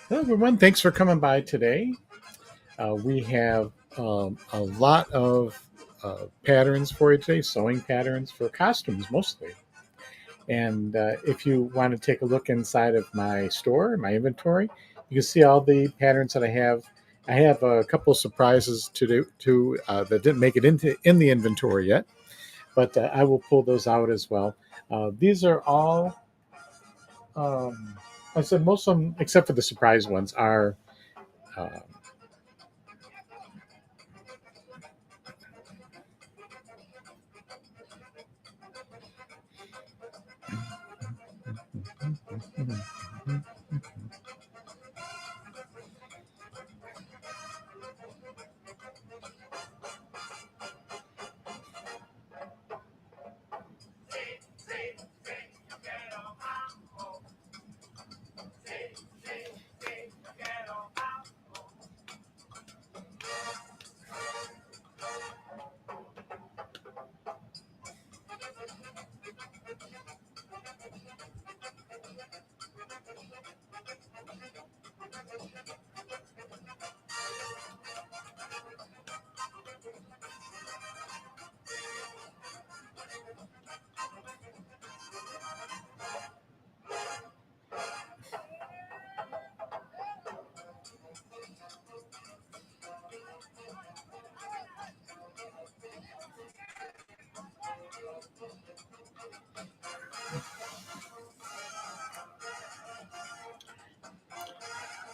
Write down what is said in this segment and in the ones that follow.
Hello, everyone. Thanks for coming by today. We have a lot of patterns for you today, sewing patterns for costumes mostly. And if you want to take a look inside of my store, my inventory, you can see all the patterns that I have. I have a couple of surprises to do that didn't make it in the inventory yet, but I will pull those out as well. These are all, I said most of them, except for the surprise ones, are uh,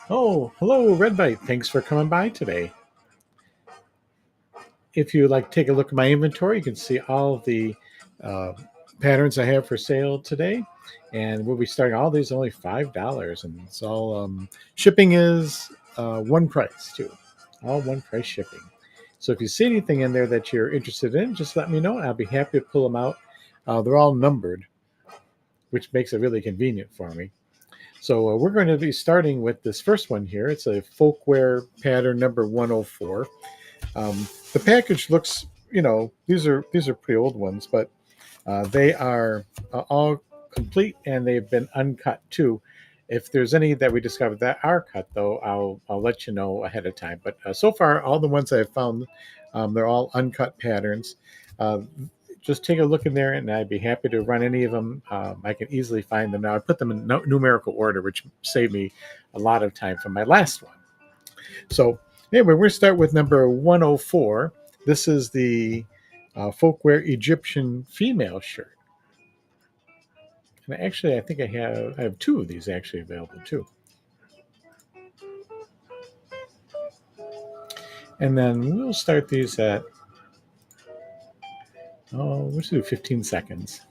Oh, hello, Red Bite. Thanks for coming by today. If you like to take a look at my inventory, you can see all of the uh, patterns I have for sale today. And we'll be starting all these only $5. And it's all shipping is one price, too. All one price shipping. So if you see anything in there that you're interested in, just let me know. And I'll be happy to pull them out. They're all numbered, which makes it really convenient for me. So we're going to be starting with this first one here. It's a folkwear pattern number 104. The package looks, these are pretty old ones, but they are all complete and they've been uncut too. If there's any that we discovered that are cut, though, I'll let you know ahead of time. But so far, all the ones I've found, they're all uncut patterns. Uh, just take a look in there, and I'd be happy to run any of them. I can easily find them now. I put them in numerical order, which saved me a lot of time from my last one. So anyway, we're going to start with number 104. This is the folkwear Egyptian female shirt. And actually, I think I have two of these actually available too. And then we'll start these at, let's do 15 seconds.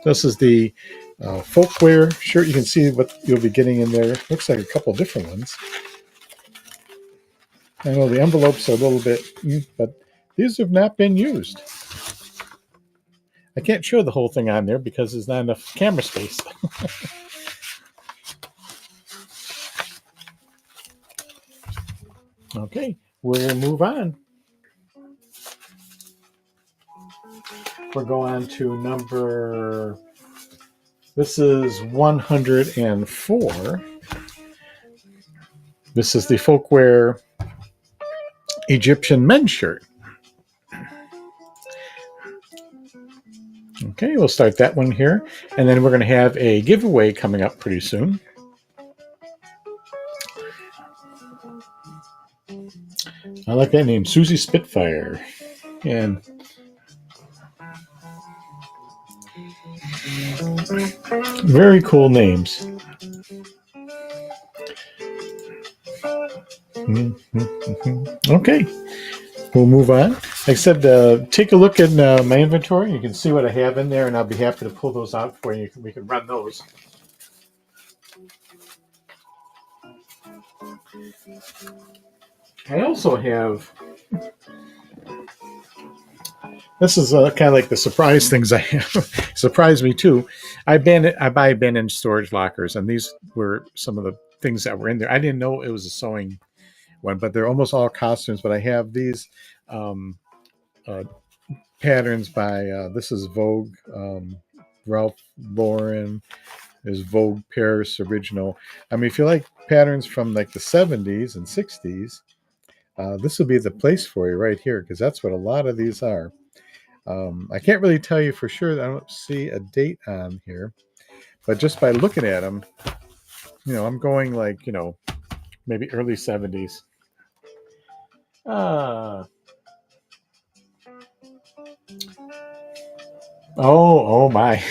This is the folkwear shirt. You can see what you'll be getting in there. Looks like a couple different ones. I know the envelopes are a little bit, but these have not been used. I can't show the whole thing on there because there's not enough camera space. Okay, we'll move on. We'll go on to number, this is 104. This is the folkwear Egyptian men's shirt. Okay, we'll start that one here. And then we're going to have a giveaway coming up pretty soon. I like that name, Susie Spitfire. And very cool names. Okay. we'll move on. Like I said, take a look at my inventory. You can see what I have in there, and I'll be happy to pull those out for you. We can run those. I also have. This is kind of like the surprise things I have. Surprised me too. I buy abandoned storage lockers, and these were some of the things that were in there. I didn't know it was a sewing one, but they're almost all costumes. But I have these um, uh, patterns by this is Vogue, Ralph Lauren. There's Vogue Paris original. I mean, if you like patterns from like the 70s and 60s, this would be the place for you right here because that's what a lot of these are. I can't really tell you for sure. I don't see a date on here, but just by looking at them, I'm going like, maybe early 70s. Oh my.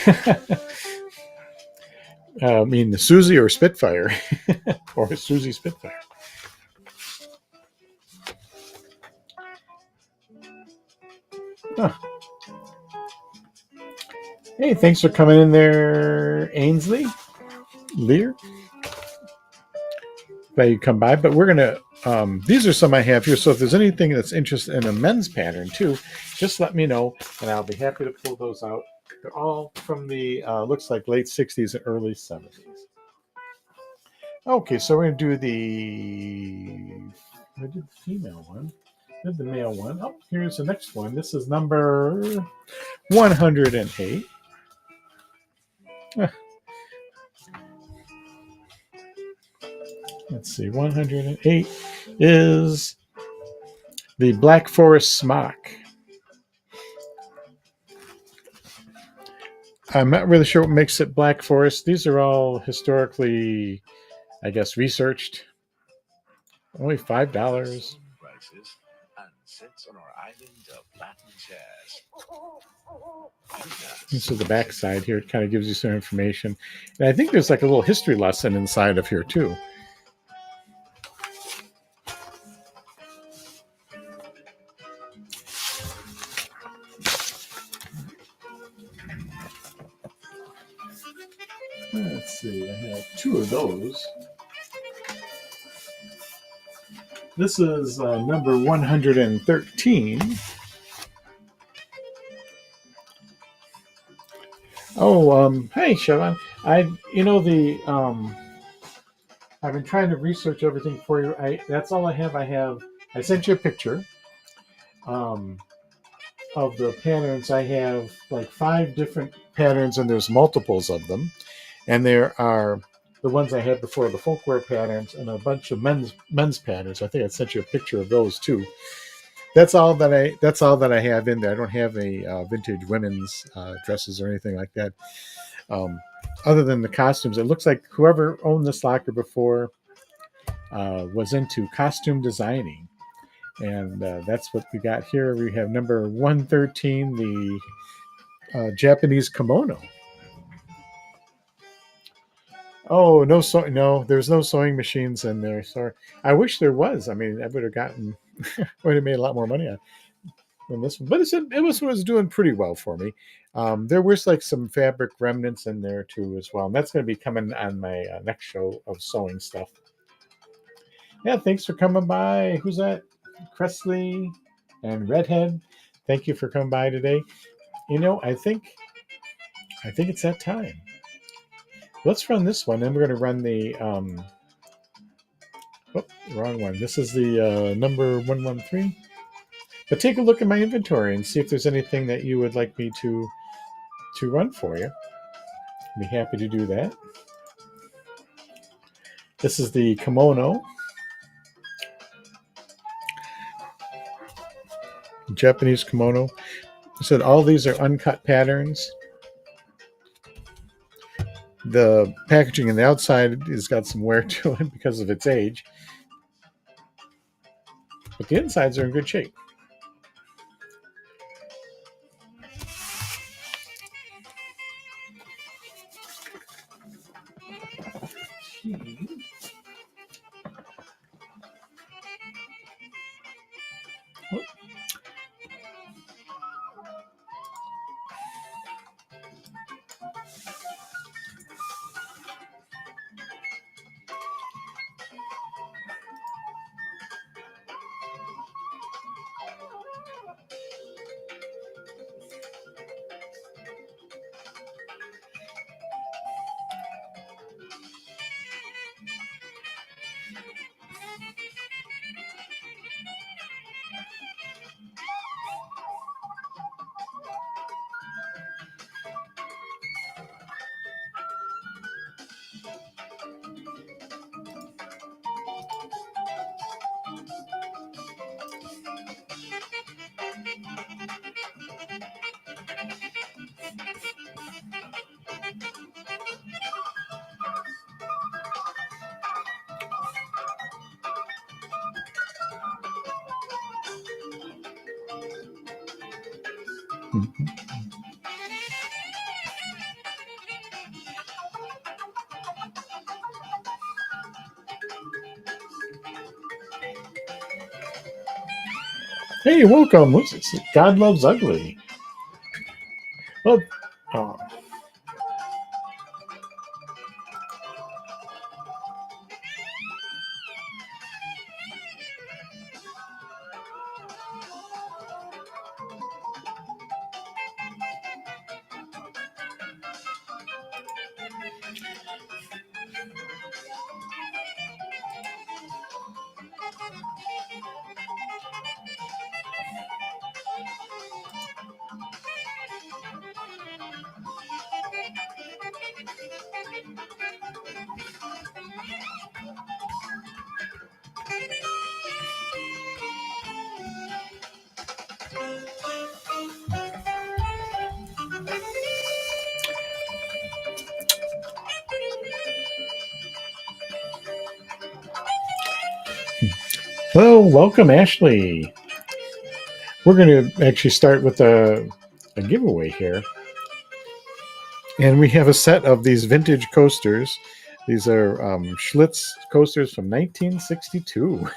I mean, Susie or Spitfire, or Susie Spitfire. Huh. Hey, thanks for coming in there, Ainsley, Lear. Glad you come by. But we're gonna. These are some I have here. So if there's anything that's interested in a men's pattern too, just let me know, and I'll be happy to pull those out. They're all from the looks like late 60s and early 70s. Okay, so we're gonna do I did the female one. I did the male one. Oh, here's the next one. This is number 108. Let's see, 108 is the Black Forest smock. I'm not really sure what makes it Black Forest. These are all historically, I guess, researched. Only $5. This is the back side here. It kind of gives you some information. And I think there's like a little history lesson inside of here, too. Let's see. I have two of those. This is number 113. Oh, hey, Siobhan. I've been trying to research everything for you. That's all I have. I sent you a picture of the patterns. I have like 5 different patterns, and there's multiples of them. And there are the ones I had before, the folkwear patterns, and a bunch of men's patterns. I think I sent you a picture of those too. That's all that I have in there. I don't have any vintage women's dresses or anything like that. Other than the costumes, it looks like whoever owned this locker before was into costume designing, and that's what we got here. We have number 113, the Japanese kimono. Oh, no, there's no sewing machines in there. Sorry, I wish there was. I mean, I would have made a lot more money on this one. But it was doing pretty well for me. There was like some fabric remnants in there too as well, and that's going to be coming on my next show of sewing stuff. Yeah, thanks for coming by. Who's that? Cressley and Redhead. Thank you for coming by today. I think it's that time. Let's run this one, and we're going to run the wrong one. This is the number 113. But take a look at my inventory and see if there's anything that you would like me to run for you. I'd be happy to do that. This is the kimono. Japanese kimono. I said all these are uncut patterns. The packaging on the outside has got some wear to it because of its age. But the insides are in good shape. Hey, welcome. What's this? God Loves Ugly. Well, oh, well, welcome, Ashley. We're going to actually start with a giveaway here. And we have a set of these vintage coasters. These are Schlitz coasters from 1962.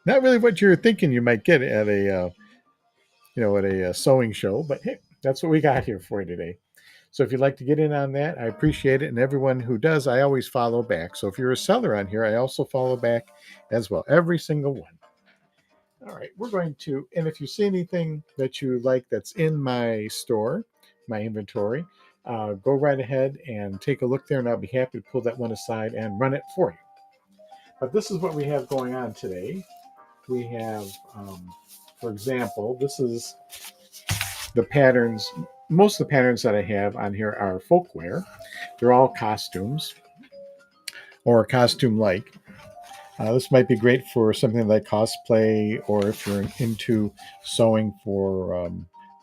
Not really what you're thinking you might get at a sewing show, but hey, that's what we got here for you today. So if you'd like to get in on that, I appreciate it. And everyone who does, I always follow back. So if you're a seller on here, I also follow back as well. Every single one. All right, we're going to, and if you see anything that you like that's in my store, my inventory, go right ahead and take a look there, and I'll be happy to pull that one aside and run it for you. But this is what we have going on today. We have, for example, this is the patterns. Most of the patterns that I have on here are folkwear. They're all costumes or costume-like. This might be great for something like cosplay, or if you're into sewing for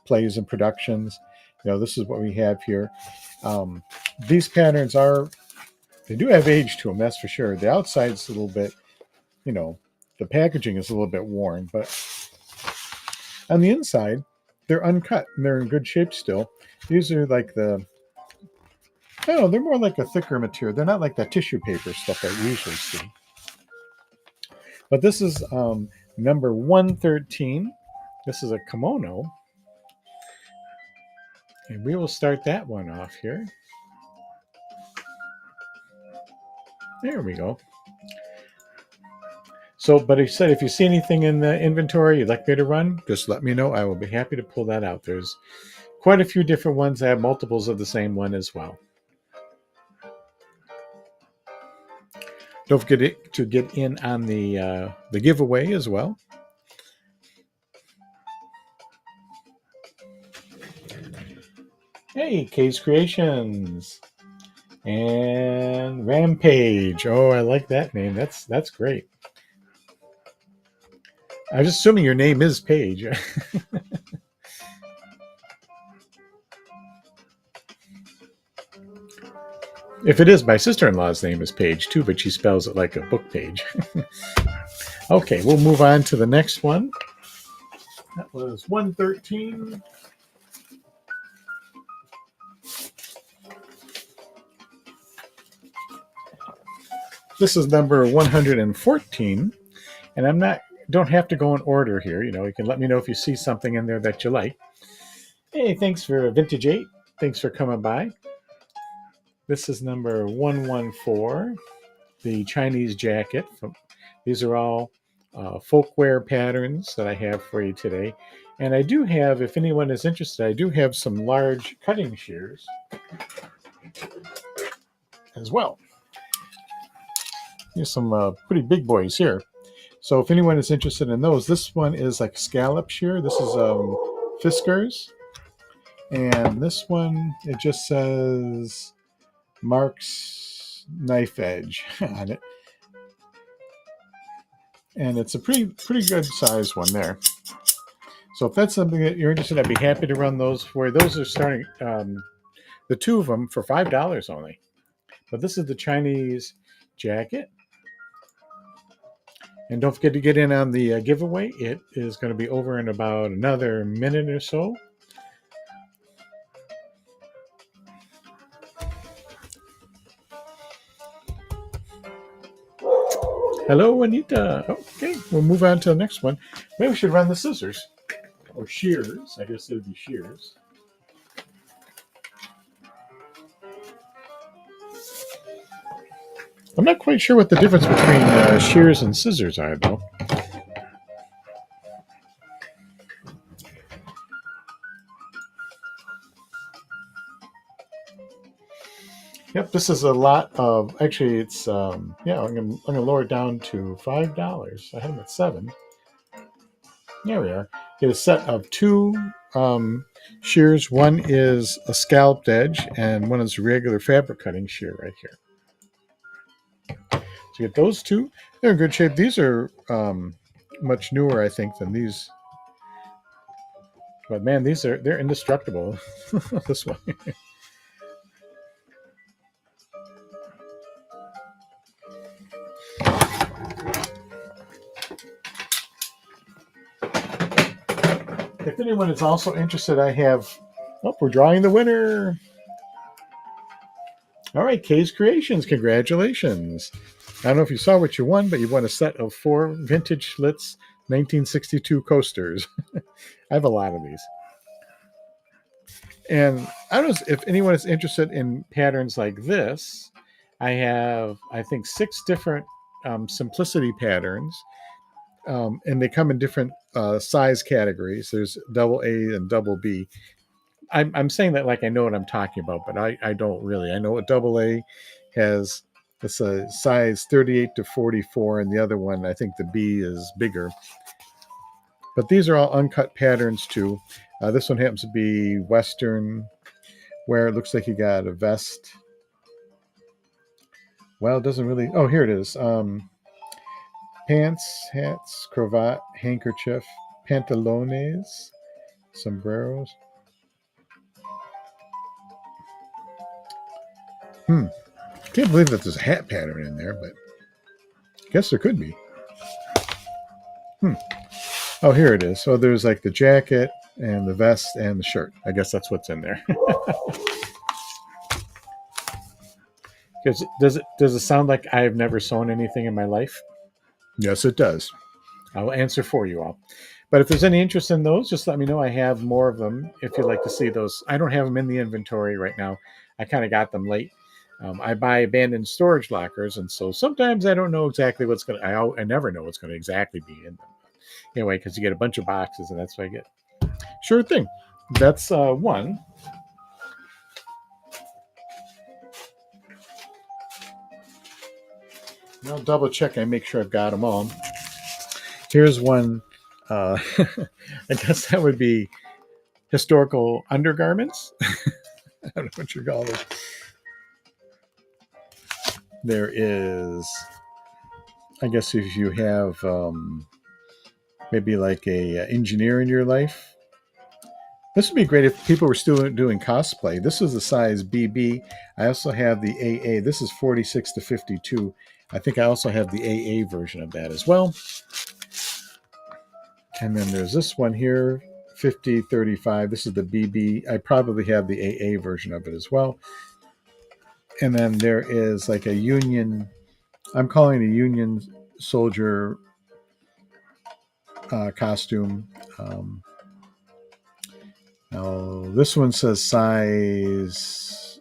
plays and productions. This is what we have here. These patterns they do have age to them, that's for sure. The outside's a little bit, the packaging is a little bit worn, but on the inside, they're uncut and they're in good shape still. These are like they're more like a thicker material. They're not like that tissue paper stuff that we usually see. But this is number 113. This is a kimono. And we will start that one off here. There we go. So, but he said, if you see anything in the inventory you'd like me to run, just let me know. I will be happy to pull that out. There's quite a few different ones. I have multiples of the same one as well. Don't forget to get in on the giveaway as well. Hey, Kay's Creations and Rampage. Oh, I like that name. That's great. I was assuming your name is Paige. If it is, my sister-in-law's name is Paige too, but she spells it like a book page. Okay, we'll move on to the next one. That was 113. This is number 114, and I'm not don't have to go in order here. You can let me know if you see something in there that you like. Hey, thanks for Vintage 8. Thanks for coming by. This is number 114, the Chinese jacket. These are all folkwear patterns that I have for you today. And I do have, if anyone is interested, I do have some large cutting shears as well. Here's some pretty big boys here. So if anyone is interested in those, this one is like scallop shear. This is Fiskars. And this one, it just says Mark's Knife Edge on it. And it's a pretty good size one there. So if that's something that you're interested in, I'd be happy to run those for you. Those are starting, the two of them, for $5 only. But this is the Chinese jacket. And don't forget to get in on the giveaway. It is going to be over in about another minute or so. Hello, Anita. Okay, we'll move on to the next one. Maybe we should run the scissors. Or shears. I guess it would be shears. I'm not quite sure what the difference between shears and scissors are, though. Yep, this is a lot of. Actually, it's yeah. I'm gonna lower it down to $5. I had them at $7. There we are. Get a set of two shears. One is a scalloped edge, and one is a regular fabric cutting shear right here. So you get those two. They're in good shape. These are much newer, I think, than these. But man, they're indestructible. This one. If anyone is also interested, I have. Oh, we're drawing the winner. All right, Kay's Creations. Congratulations. I don't know if you saw what you won, but you won a set of 4 vintage Schlitz 1962 coasters. I have a lot of these. And I don't know if anyone is interested in patterns like this. I have, I think, 6 different simplicity patterns. And they come in different size categories. There's double A and double B. I'm saying that like I know what I'm talking about, but I don't really. I know what double A has. It's a size 38 to 44, and the other one, I think the B is bigger. But these are all uncut patterns too. This one happens to be Western, where it looks like you got a vest. Well, it doesn't really. Oh, here it is. Pants, hats, cravat, handkerchief, pantalones, sombreros. Can't believe that there's a hat pattern in there, but I guess there could be. Oh, here it is. So there's like the jacket and the vest and the shirt. I guess that's what's in there. Does it sound like I've never sewn anything in my life? Yes, it does. I will answer for you all. But if there's any interest in those, just let me know. I have more of them if you'd like to see those. I don't have them in the inventory right now. I kind of got them late. I buy abandoned storage lockers, and so sometimes I don't know exactly what's going to. I never know what's going to exactly be in them. Anyway, because you get a bunch of boxes, and that's what I get. Sure thing. That's one. I'll double check. I make sure I've got them all. Here's one. I guess that would be historical undergarments. I don't know what you call it. There is, I guess, if you have maybe like a engineer in your life. This would be great if people were still doing cosplay. This is the size BB. I also have the AA. This is 46 to 52. I think I also have the AA version of that as well. And then there's this one here, 50-35. This is the BB. I probably have the AA version of it as well. And then there is like a Union, I'm calling it a Union soldier costume. Now this one says size.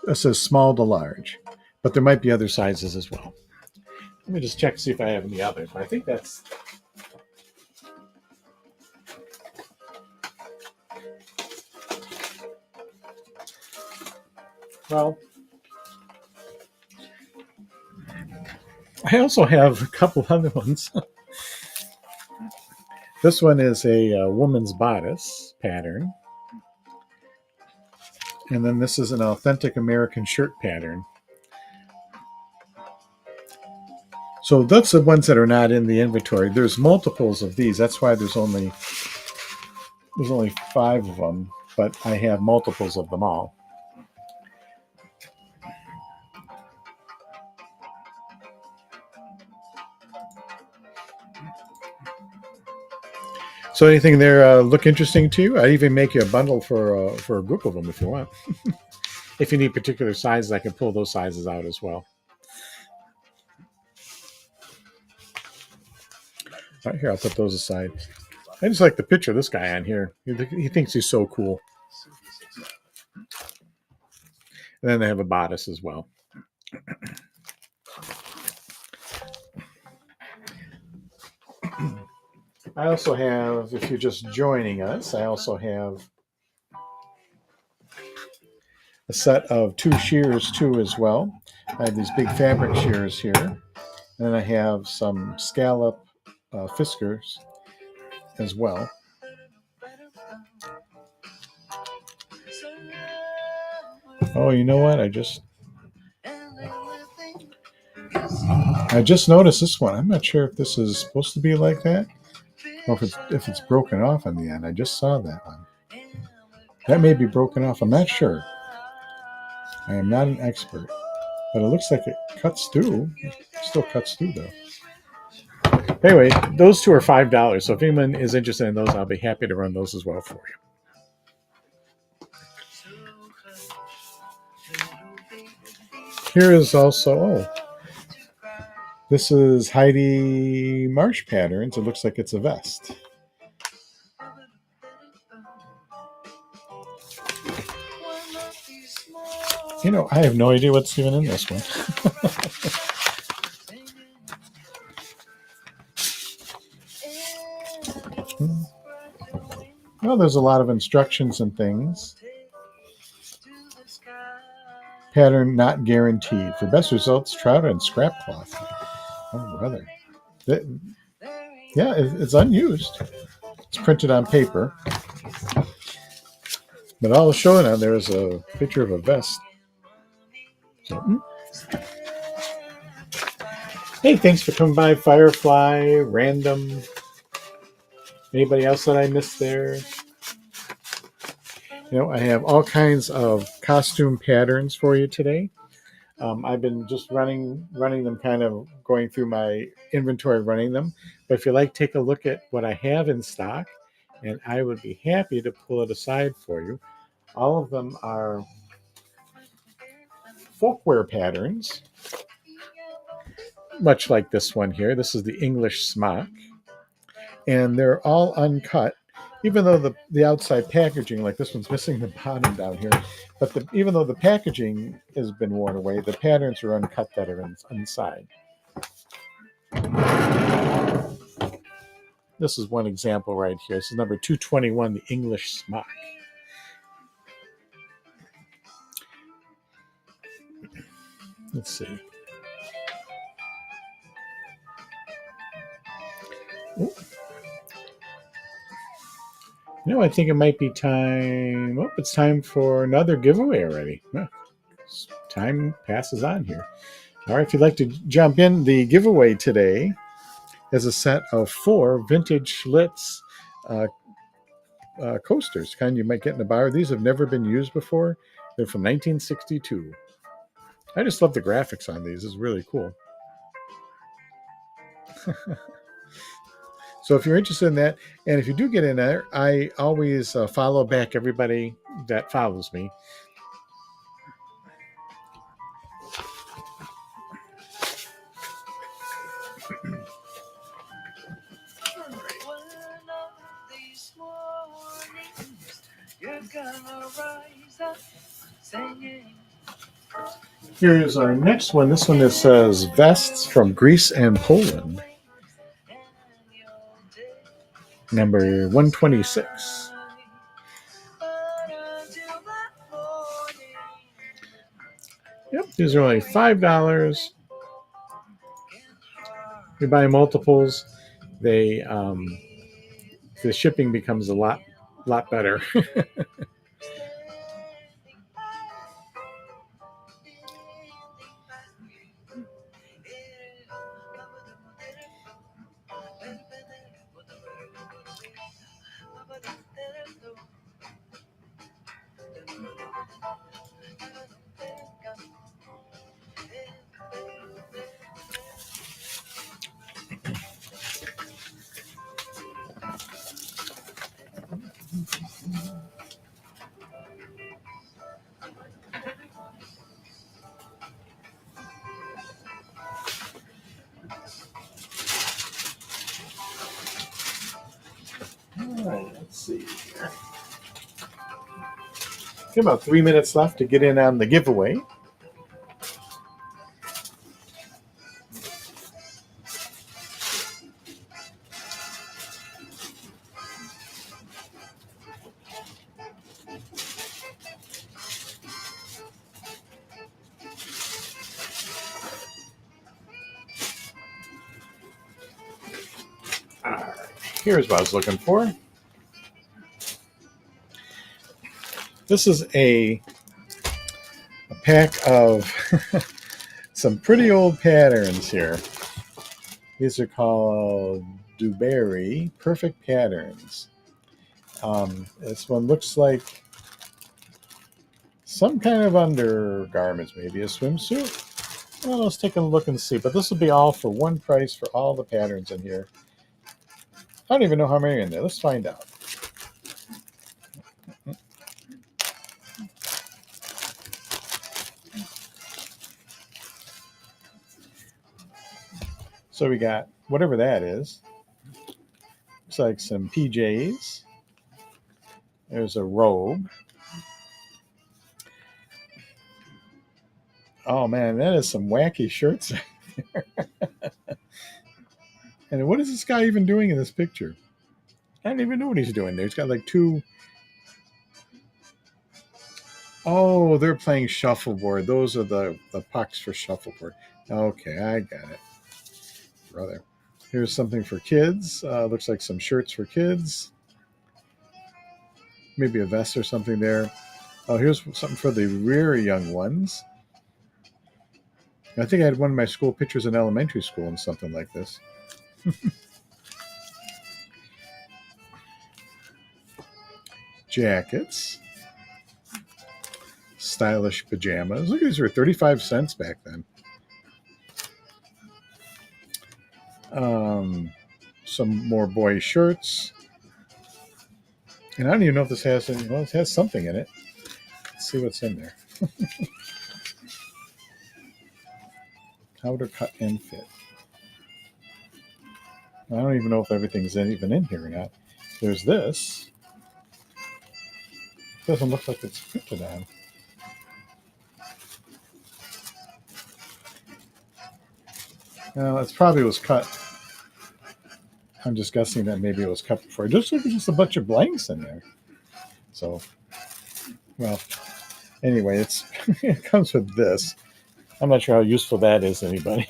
It says small to large, but there might be other sizes as well. Let me just check to see if I have any others. But I think that's. Well, I also have a couple other ones. This one is a woman's bodice pattern. And then this is an authentic American shirt pattern. So that's the ones that are not in the inventory. There's multiples of these. That's why there's only 5 of them, but I have multiples of them all. So anything there look interesting to you? I'd even make you a bundle for a group of them if you want. If you need particular sizes, I can pull those sizes out as well. All right, here, I'll put those aside. I just like the picture of this guy on here. He thinks he's so cool. And then they have a bodice as well. I also have, if you're just joining us, I also have a set of 2 shears too as well. I have these big fabric shears here. And then I have some scallop Fiskars as well. Oh, you know what? I just noticed this one. I'm not sure if this is supposed to be like that, or if it's broken off on the end. I just saw that one. That may be broken off. I'm not sure. I am not an expert, but it looks like it cuts through. It still cuts through though. Anyway, those 2 are $5. So if anyone is interested in those, I'll be happy to run those as well for you. Here is also, this is Heidi Marsh patterns. It looks like it's a vest. You know, I have no idea what's even in this one. Well, there's a lot of instructions and things. Pattern not guaranteed. For best results, trout and scrap cloth. Oh, brother. Yeah, it's unused. It's printed on paper. But all showing on there is a picture of a vest. So, hey, thanks for coming by, Firefly, Random. Anybody else that I missed there? You know, I have all kinds of costume patterns for you today. I've been just running them, kind of going through my inventory, running them. But if you like, take a look at what I have in stock, and I would be happy to pull it aside for you. All of them are folkwear patterns, much like this one here. This is the English smock, and they're all uncut. Even though the outside packaging, like this one's missing the bottom down here, but even though the packaging has been worn away, the patterns are uncut that are inside. This is one example right here. This is number 221, the English smock. Let's see. Ooh. You know, I think it might be time. Oh, it's time for another giveaway already. Oh, time passes on here. All right, if you'd like to jump in, the giveaway today is a set of 4 vintage Schlitz coasters, kind you might get in a bar. These have never been used before. They're from 1962. I just love the graphics on these. It's really cool. So if you're interested in that, and if you do get in there, I always follow back everybody that follows me. Here's our next one. This one that says vests from Greece and Poland, number 126. Yep, these are only $5. You buy multiples, they the shipping becomes a lot better. All right, let's see. About 3 minutes left to get in on the giveaway. All right, here's what I was looking for. This is a pack of some pretty old patterns here. These are called Dewberry Perfect Patterns. This one looks like some kind of undergarments, maybe a swimsuit. Well, let's take a look and see. But this will be all for one price for all the patterns in here. I don't even know how many are in there. Let's find out. So we got whatever that is. Looks like some PJs. There's a robe. Oh man, that is some wacky shirts. And what is this guy even doing in this picture? I don't even know what he's doing there. He's got like two. Oh, they're playing shuffleboard. Those are the pucks for shuffleboard. Okay, I got it. Brother. Here's something for kids. Looks like some shirts for kids. Maybe a vest or something there. Oh, here's something for the very young ones. I think I had one of my school pictures in elementary school and something like this. Jackets. Stylish pajamas. Look, these were 35 cents back then. Some more boy shirts. And I don't even know if this has any. Well, it has something in it. Let's see what's in there. How to cut and fit. I don't even know if everything's even in here or not. There's this. Doesn't look like it's printed on. Well, it probably was cut. I'm just guessing that maybe it was cut before. It just looks like just a bunch of blanks in there. So, well, anyway, it comes with this. I'm not sure how useful that is to anybody.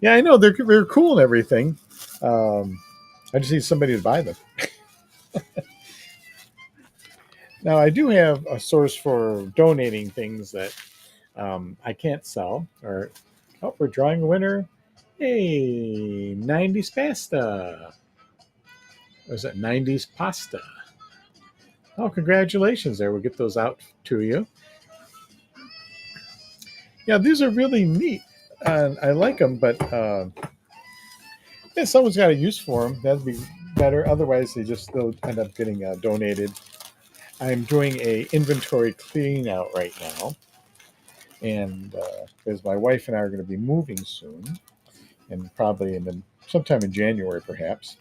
Yeah, I know they're cool and everything. I just need somebody to buy them. Now, I do have a source for donating things that I can't sell. Or, oh, we're drawing a winner. Hey, 90s pasta. Or is it 90s pasta? Oh, congratulations there. We'll get those out to you. Yeah, these are really neat. I like them, but yeah, someone's got a use for them. That'd be better. Otherwise, they'll end up getting donated. I'm doing a inventory clean out right now, and because my wife and I are going to be moving soon, and probably sometime in January, perhaps.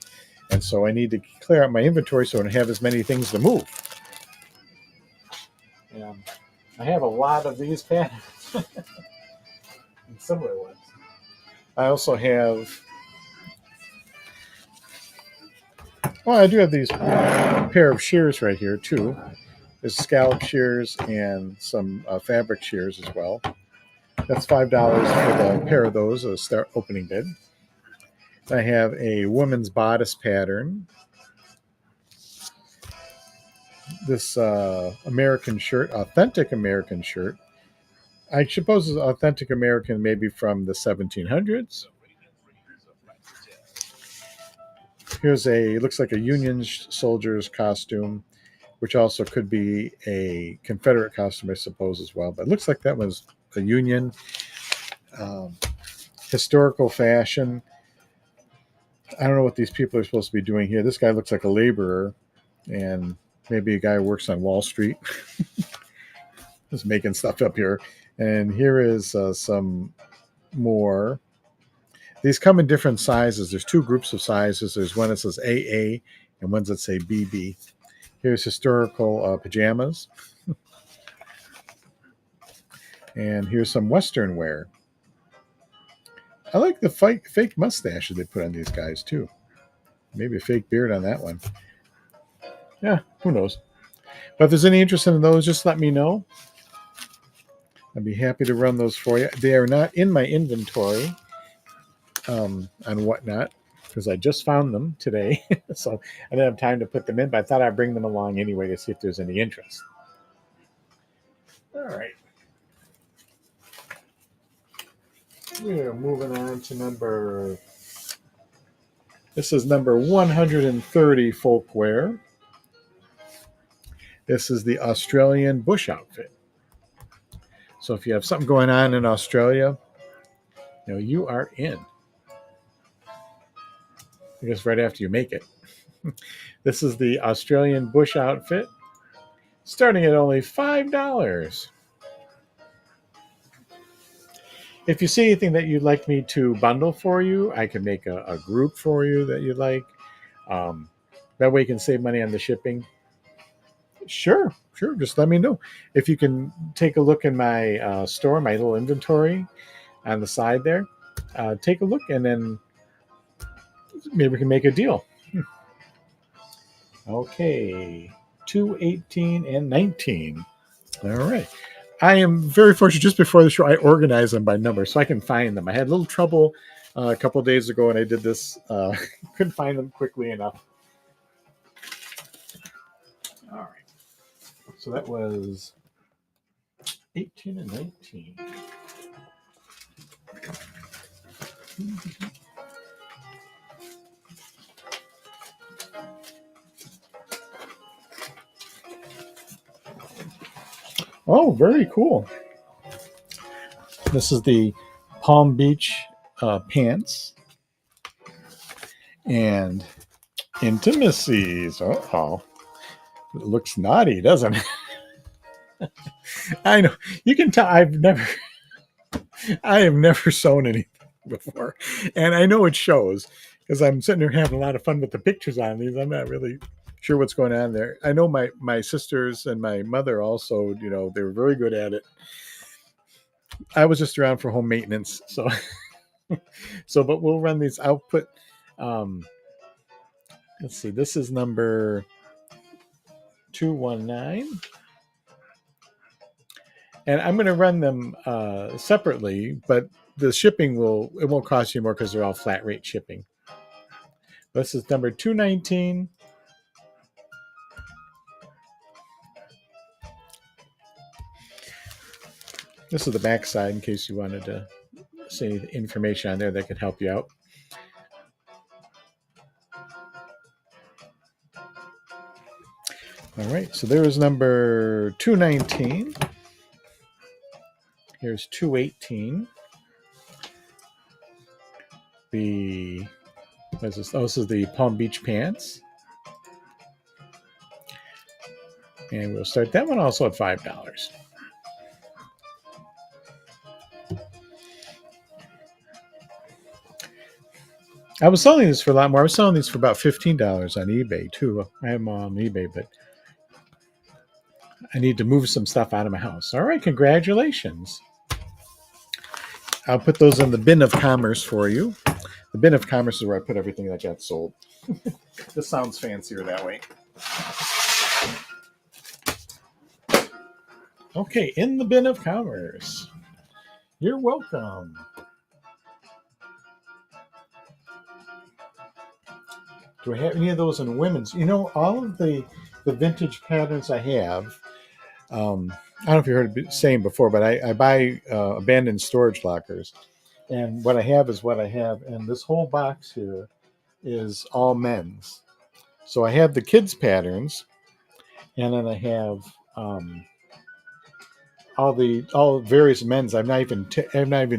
And so I need to clear out my inventory so I don't have as many things to move. And I have a lot of these patterns and similar ones. I also have, well, I do have these pair of shears right here too. There's scallop shears and some fabric shears as well. That's $5 for the pair of those, a start opening bid. I have a woman's bodice pattern. This American shirt, authentic American shirt. I suppose it's authentic American, maybe from the 1700s. Here's looks like a Union soldier's costume, which also could be a Confederate costume, I suppose, as well. But it looks like that was a Union. Historical fashion. I don't know what these people are supposed to be doing here. This guy looks like a laborer, and maybe a guy who works on Wall Street. Just making stuff up here. And here is some more. These come in different sizes. There's two groups of sizes. There's one that says AA and ones that say BB. Here's historical pajamas. And here's some Western wear. I like the fake mustaches they put on these guys, too. Maybe a fake beard on that one. Yeah, who knows? But if there's any interest in those, just let me know. I'd be happy to run those for you. They are not in my inventory on Whatnot because I just found them today. So I didn't have time to put them in, but I thought I'd bring them along anyway to see if there's any interest. All right. We're moving on to this is number 130 folkwear. This is the Australian bush outfit. So if you have something going on in Australia, you are in. I guess right after you make it. This is the Australian bush outfit, starting at only $5. If you see anything that you'd like me to bundle for you, I can make a group for you that you'd like. That way you can save money on the shipping. Sure. Just let me know. If you can take a look in my store, my little inventory on the side there, take a look and then maybe we can make a deal. Okay. 218 and 19. All right. I am very fortunate. Just before the show, I organized them by number so I can find them. I had a little trouble a couple of days ago, and I did this. Couldn't find them quickly enough. All right. So that was 18 and 19. Oh, very cool. This is the Palm Beach pants and intimacies. Oh, it looks naughty, doesn't it? I know. You can tell I have never sewn anything before. And I know it shows because I'm sitting there having a lot of fun with the pictures on these. I'm not really sure what's going on there. I know my sisters and my mother also, they were very good at it. I was just around for home maintenance. But we'll run these output. Let's see. This is number 219. And I'm going to run them separately, but the shipping won't cost you more because they're all flat rate shipping. This is number 219. This is the back side in case you wanted to see any information on there that could help you out. All right, so there is number 219. Here's 218. This is the Palm Beach pants. And we'll start that one also at $5. I was selling this for a lot more. I was selling these for about $15 on eBay too. I have them on eBay, but I need to move some stuff out of my house. All right, congratulations. I'll put those in the bin of commerce for you. The bin of commerce is where I put everything that got sold. This sounds fancier that way. Okay, in the bin of commerce. You're welcome. Do I have any of those in women's? You know, all of the vintage patterns I have. I don't know if you heard it saying before, but I buy abandoned storage lockers, and what I have is what I have. And this whole box here is all men's. So I have the kids' patterns, and then I have all various men's. I've not even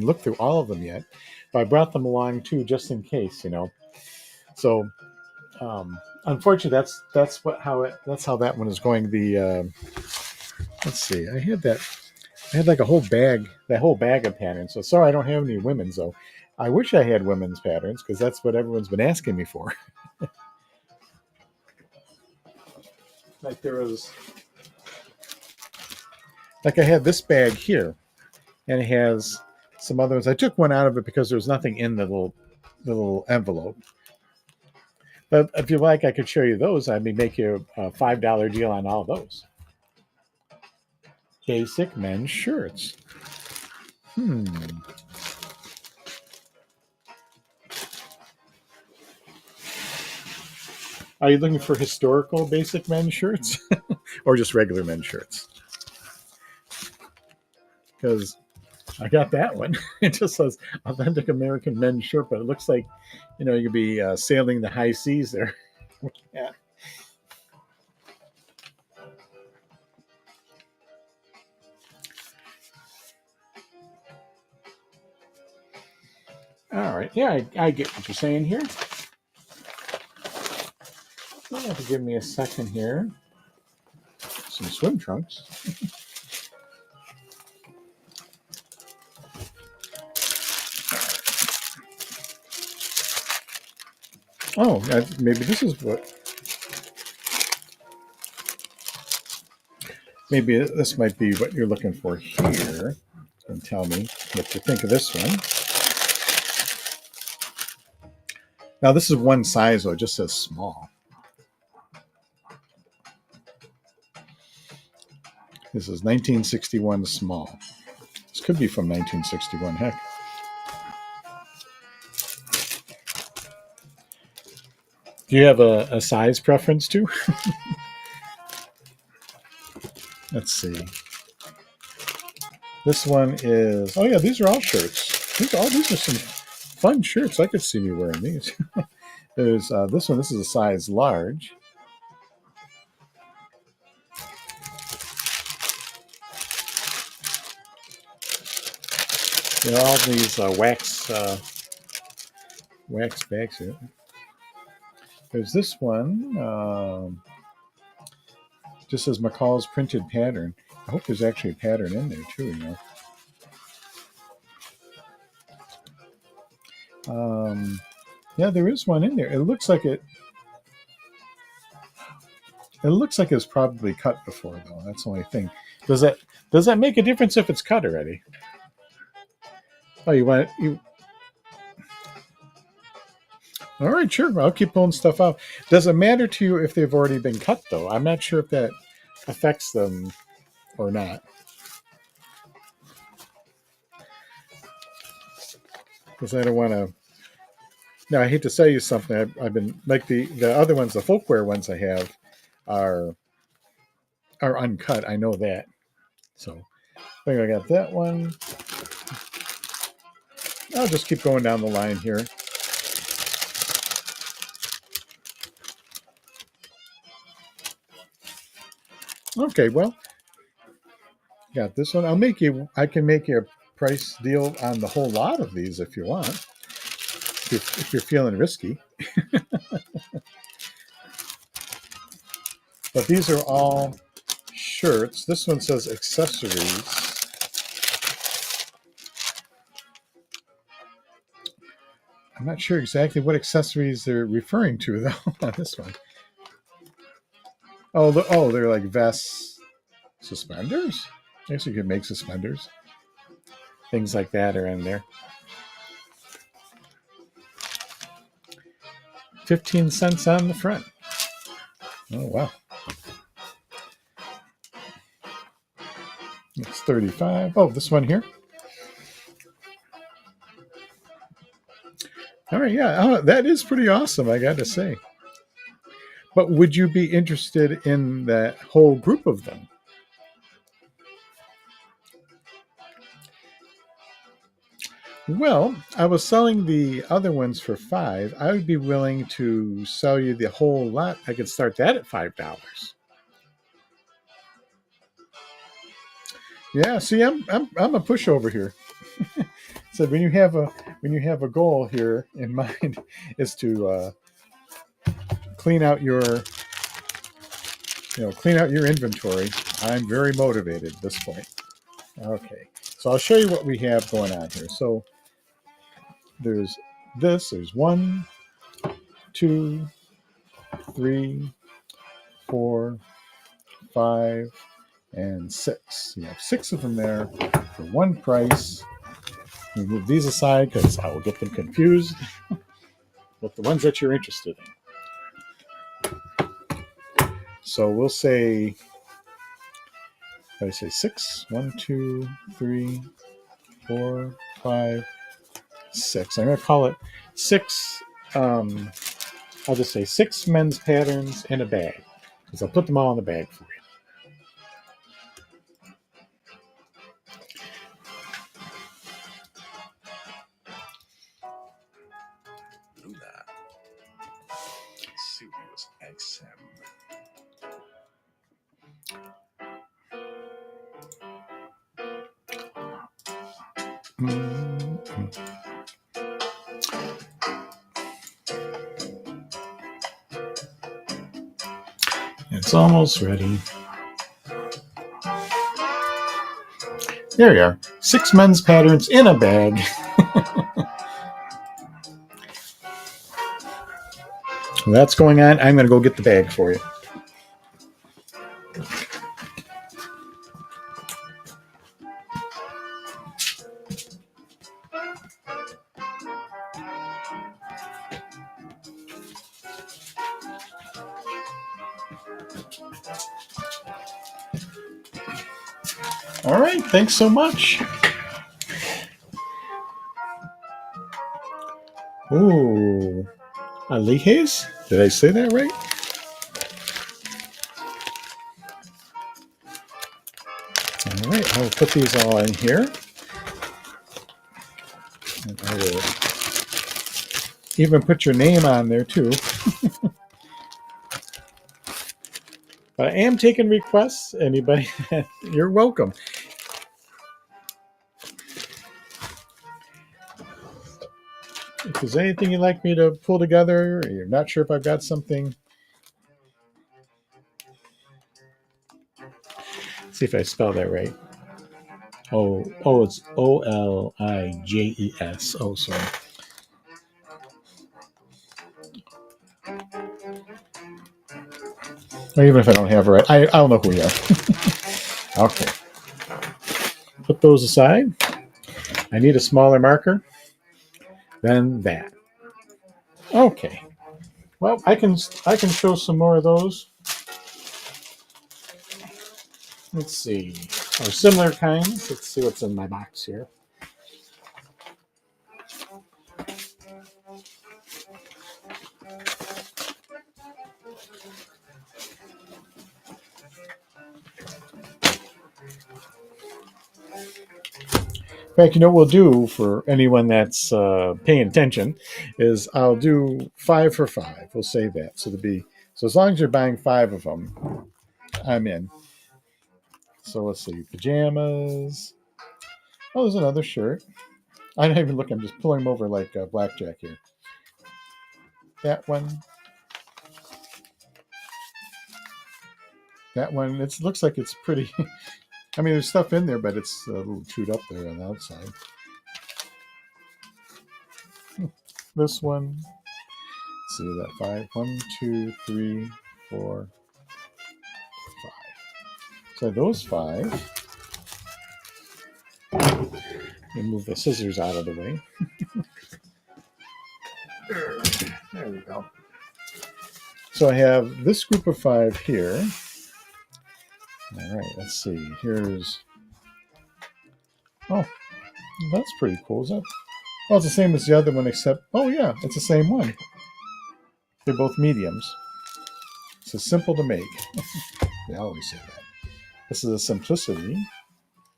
looked through all of them yet, but I brought them along too, just in case, you know. So unfortunately, that's how that one is going. Let's see, I had like a whole bag, that whole bag of patterns. So sorry, I don't have any women's though. I wish I had women's patterns because that's what everyone's been asking me for. Like I had this bag here, and it has some other ones. I took one out of it because there was nothing in the little envelope. But if you like, I could show you those. I mean, make you a $5 deal on all those. Basic men's shirts. Are you looking for historical basic men's shirts or just regular men's shirts? Because I got that one. It just says authentic American men's shirt, but it looks like, you know, you could be sailing the high seas there. Yeah. All right. Yeah, I get what you're saying here. You have to give me a second here. Some swim trunks. Oh, maybe this is what. Maybe this might be what you're looking for here. And tell me what you think of this one. Now, this is one size, though. It just says small. This is 1961 small. This could be from 1961. Heck. Do you have a size preference too? Let's see. This one is. Oh yeah, these are all shirts. These are some fun shirts. I could see me wearing these. There's this one. This is a size large. You know, all these wax bags here. There's this one. Just says McCall's printed pattern. I hope there's actually a pattern in there too. You know. Yeah, there is one in there. It looks like it. It looks like it's probably cut before, though. That's the only thing. Does that make a difference if it's cut already? Oh, you want you? All right, sure. I'll keep pulling stuff out. Does it matter to you if they've already been cut, though? I'm not sure if that affects them or not. Because I don't want to. Now, I hate to say you something. I've been like the other ones, the folkwear ones I have are uncut. I know that. So I think I got that one. I'll just keep going down the line here. Okay, well, got this one. I can make you a price deal on the whole lot of these if you want. If you're feeling risky. But these are all shirts. This one says accessories. I'm not sure exactly what accessories they're referring to though on this one. Oh, they're like vests, suspenders. I guess you could make suspenders. Things like that are in there. 15 cents on the front. Oh wow. It's 35. Oh, this one here. All right, yeah. Oh, that is pretty awesome, I got to say. But would you be interested in that whole group of them? Well, I was selling the other ones for 5. I would be willing to sell you the whole lot. I could start that at $5. Yeah, see, I'm a pushover here. So when you have a goal here in mind is to clean out your clean out your inventory. I'm very motivated at this point. Okay, so I'll show you what we have going on here. So there's this. There's 1, 2, 3, 4, 5, and 6. You have 6 of them there for one price. We move these aside because I will get them confused with the ones that you're interested in. So we'll say, I say 6. 1, 2, 3, 4, 5, 6. I'm going to call it 6. I'll just say 6 men's patterns in a bag because I'll put them all in the bag for you. Sirius XM. It's almost ready. There you are. 6 men's patterns in a bag. That's going on. I'm going to go get the bag for you. All right. Thanks so much. Ooh. Alijes? Did I say that right? All right. I'll put these all in here. And I will even put your name on there too. But I am taking requests. Anybody, you're welcome. If there's anything you'd like me to pull together, or you're not sure if I've got something, let's see if I spell that right. It's Olijes. Oh, sorry. Or even if I don't have it right, I don't know who you are. Okay. Put those aside. I need a smaller marker than that. Okay. Well, I can show some more of those. Let's see. Or similar kinds. Let's see what's in my box here. In fact, you know what we'll do for anyone that's paying attention is I'll do 5 for 5. We'll save that. So as long as you're buying 5 of them, I'm in. So let's see, pajamas. Oh, there's another shirt. I don't even look. I'm just pulling them over like blackjack here. That one. That one. It looks like it's pretty. I mean, there's stuff in there, but it's a little chewed up there on the outside. this one. Let's see that 5. 1, 2, 3, 4, 5. So those 5. Let me move the scissors out of the way. There we go. So I have this group of 5 here. All right, let's see. Here's... Oh, that's pretty cool. Is that... Oh, it's the same as the other one, except... Oh, yeah, it's the same one. They're both mediums. So simple to make. They always say that. This is a Simplicity.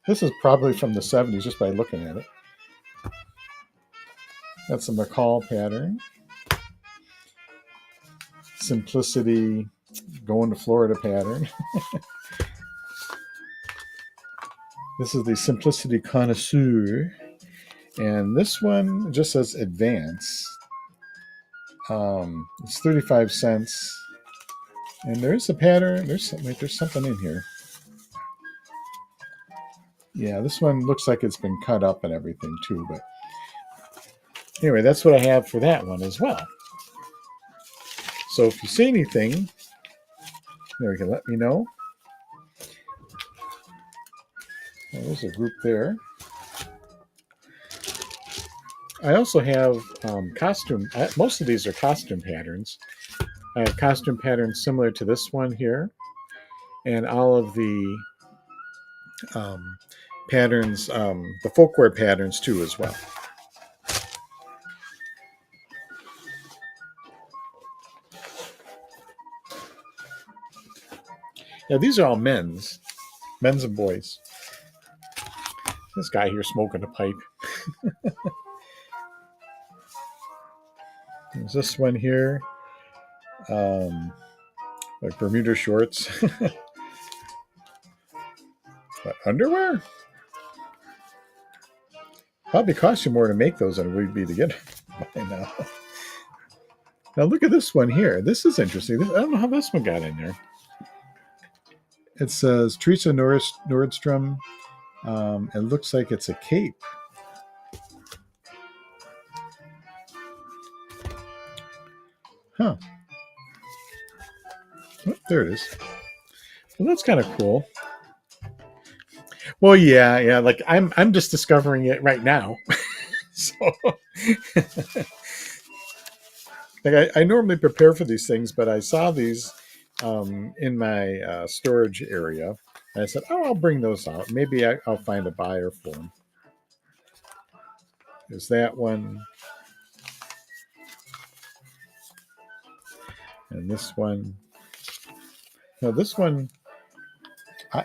This is probably from the 70s just by looking at it. That's a McCall pattern. Simplicity going to Florida pattern. This is the Simplicity Connoisseur. And this one just says Advance. It's 35 cents. And there's a pattern. There's something in here. Yeah, this one looks like it's been cut up and everything too. But anyway, that's what I have for that one as well. So if you see anything, you can let me know. Well, there's a group there. I also have costume. Most of these are costume patterns. I have costume patterns similar to this one here, and all of the patterns, the folkwear patterns too, as well. Now these are all men's and boys. This guy here smoking a pipe. There's this one here, like Bermuda shorts. What, underwear? Probably cost you more to make those than it would be to get by now. Now look at this one here. This is interesting. I don't know how this one got in there. It says Teresa Nordstrom. It looks like it's a cape. Huh. Oh, there it is. Well, that's kind of cool. Well, yeah. Like I'm just discovering it right now. So, like I normally prepare for these things, but I saw these in my storage area, and I said, "Oh, I'll bring those out. Maybe I'll find a buyer for them." There's that one, and this one. No, this one.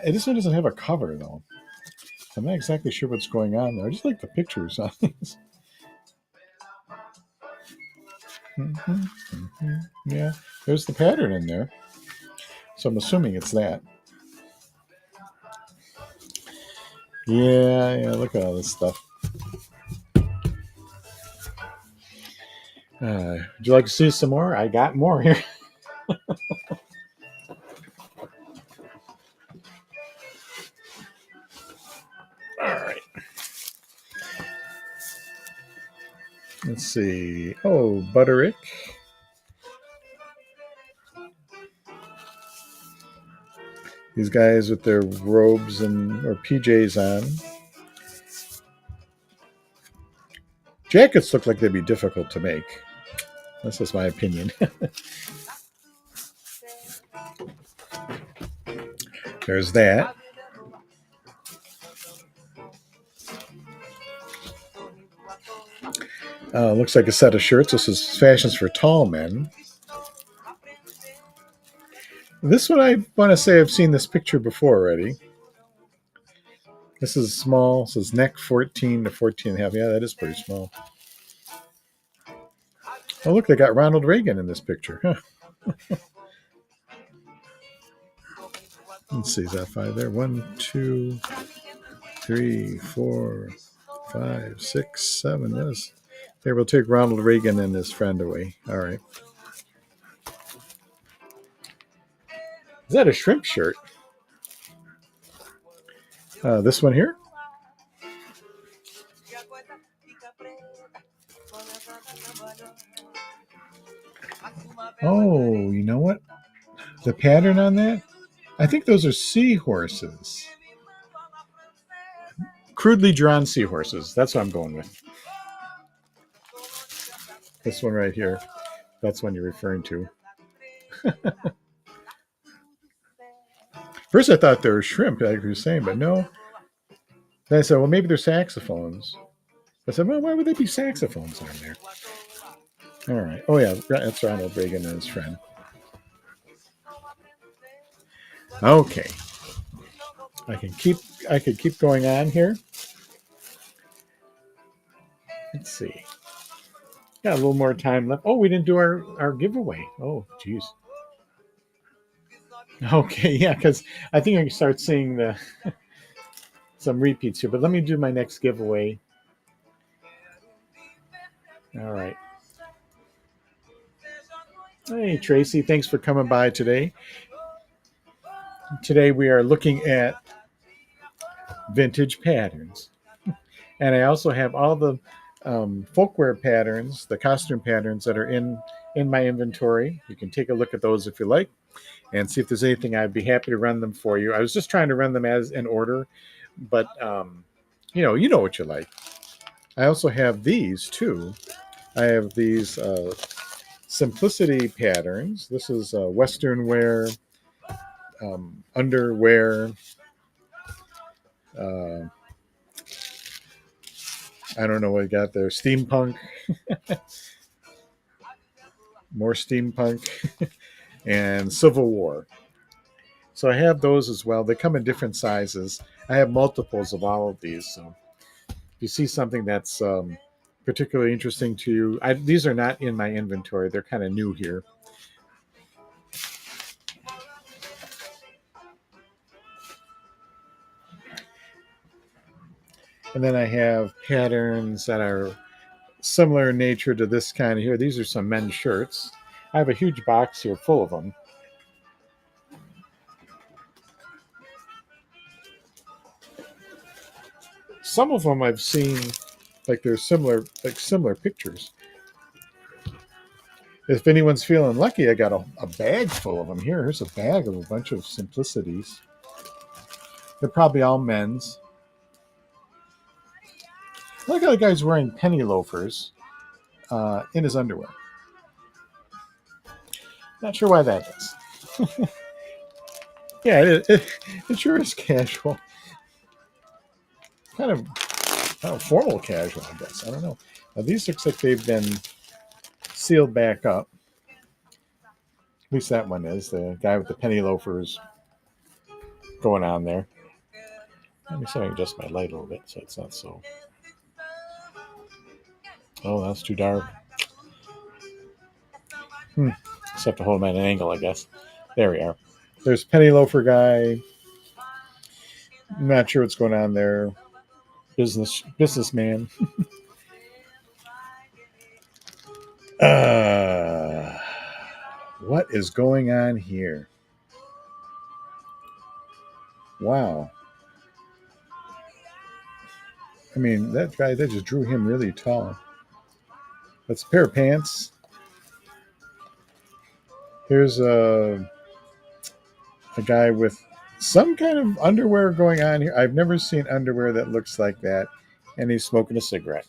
This one doesn't have a cover though. I'm not exactly sure what's going on there. I just like the pictures on these. Yeah, there's the pattern in there. So I'm assuming it's that. Yeah, look at all this stuff. Would you like to see some more? I got more here. All right. Let's see. Oh, Butterick. These guys with their robes or PJs on. Jackets look like they'd be difficult to make. That's just my opinion. There's that. Looks like a set of shirts. This is fashions for tall men. This one, I want to say I've seen this picture before already. This is small. This is neck 14 to 14 and a half. Yeah, that is pretty small. Oh, look, they got Ronald Reagan in this picture. Huh. Let's see, is that 5 there? 1, 2, 3, 4, 5, 6, 7. This. Here, we'll take Ronald Reagan and his friend away. All right. Is that a shrimp shirt? This one here? Oh, you know what? The pattern on that? I think those are seahorses. Crudely drawn seahorses. That's what I'm going with. This one right here. That's one you're referring to. First, I thought they were shrimp, like you were saying, but no. Then I said, well, maybe they're saxophones. I said, well, why would they be saxophones on there? All right. Oh, yeah. That's Ronald Reagan and his friend. Okay. I could keep going on here. Let's see. Got a little more time left. Oh, we didn't do our giveaway. Oh, geez. Okay, yeah, because I think I can start seeing some repeats here. But let me do my next giveaway. All right. Hey, Tracy, thanks for coming by today. Today we are looking at vintage patterns. And I also have all the folkwear patterns, the costume patterns that are in my inventory. You can take a look at those if you like and see if there's anything. I'd be happy to run them for you. I was just trying to run them as in order, but you know what you like. I also have these too. I have these simplicity patterns. This is Western wear, underwear. Uh, I don't know what you got there. Steampunk, more steampunk, and Civil War. So I have those as well. They come in different sizes. I have multiples of all of these. So if you see something that's particularly interesting to you, these are not in my inventory. They're kind of new here. And then I have patterns that are similar in nature to this kind of here. These are some men's shirts. I have a huge box here full of them. Some of them I've seen like they're similar pictures. If anyone's feeling lucky, I got a bag full of them here. Here's a bag of a bunch of simplicities. They're probably all men's. Look at the guy's wearing penny loafers in his underwear. Not sure why that is. Yeah, it sure is casual. Kind of formal casual, I guess. I don't know. Now, these looks like they've been sealed back up. At least that one is. The guy with the penny loafers going on there. Let me see if I can adjust my light a little bit so it's not so. Oh, that's too dark. Just have to hold them at an angle, I guess. There we are. There's penny loafer guy. I'm not sure what's going on there. Businessman. What is going on here? Wow. I mean, that guy, they just drew him really tall. That's a pair of pants. Here's a guy with some kind of underwear going on here. I've never seen underwear that looks like that. And he's smoking a cigarette.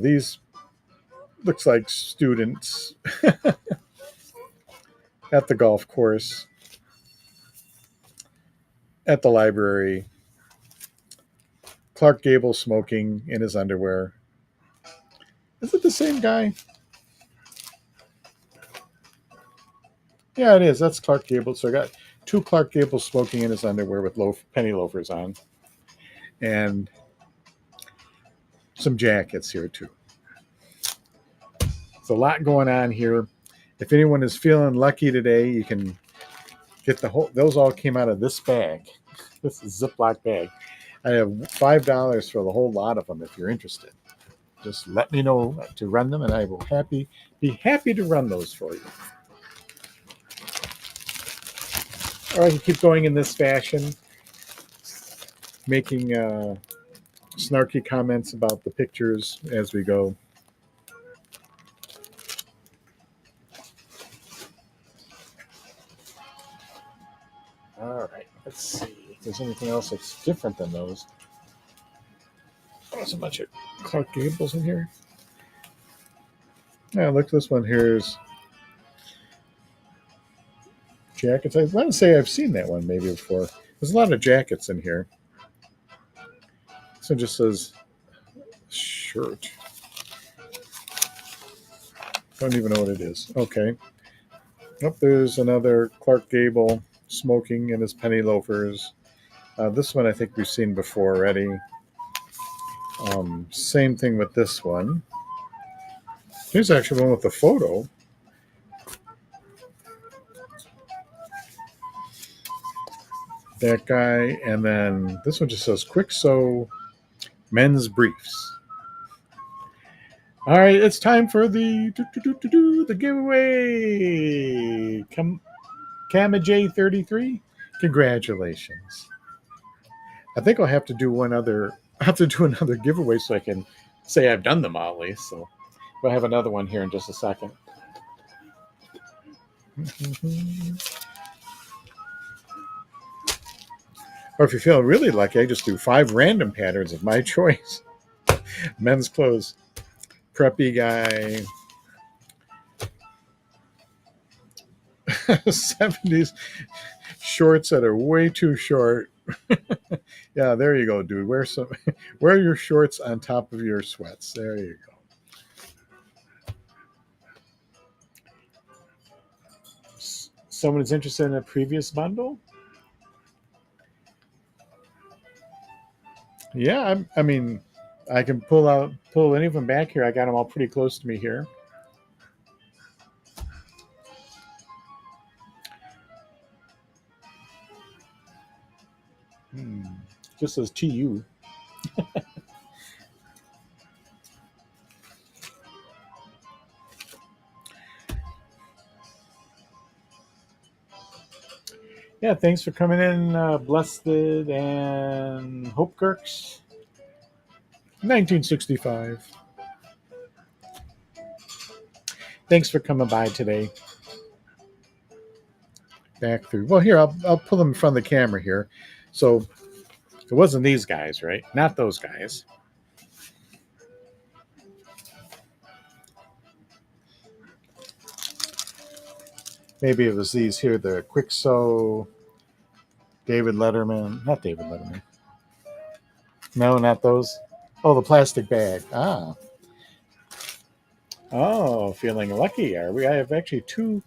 These looks like students at the golf course, at the library. Clark Gable smoking in his underwear. Is it the same guy? Yeah, it is. That's Clark Gable. So I got two Clark Gable smoking in his underwear with penny loafers on. And some jackets here, too. There's a lot going on here. If anyone is feeling lucky today, you can get those all came out of this bag. This is Ziploc bag. I have $5 for the whole lot of them if you're interested. Just let me know to run them, and I will be happy to run those for you. Or I can keep going in this fashion, making snarky comments about the pictures as we go. Let's see if there's anything else that's different than those. Oh, there's a bunch of Clark Gables in here. Yeah, look, this one here is jackets. I want to say I've seen that one maybe before. There's a lot of jackets in here. This one just says shirt. Don't even know what it is. Okay. Oh, there's another Clark Gable smoking in his penny loafers. This one I think we've seen before already. Same thing with this one. Here's actually one with a photo. That guy, and then this one just says Quick Sew Men's Briefs. All right, it's time for the giveaway. Kama J33, congratulations. I think I'll have to do another giveaway so I can say I've done them all at least. So we'll have another one here in just a second. Or if you feel really lucky, I just do 5 random patterns of my choice. Men's clothes, preppy guy, 70s shorts that are way too short. Yeah, there you go, dude. Wear your shorts on top of your sweats. There you go. Someone is interested in a previous bundle? Yeah, I mean, I can pull any of them back here. I got them all pretty close to me here. Just says TU. Yeah, thanks for coming in, Blessed and Hope Kirks. 1965. Thanks for coming by today. Back through. Well, here, I'll pull them in front of the camera here. So it wasn't these guys, right? Not those guys. Maybe it was these here, the Quick Sew, David Letterman. Not David Letterman. No, not those. Oh, the plastic bag. Ah. Oh, feeling lucky, are we? I have actually 2.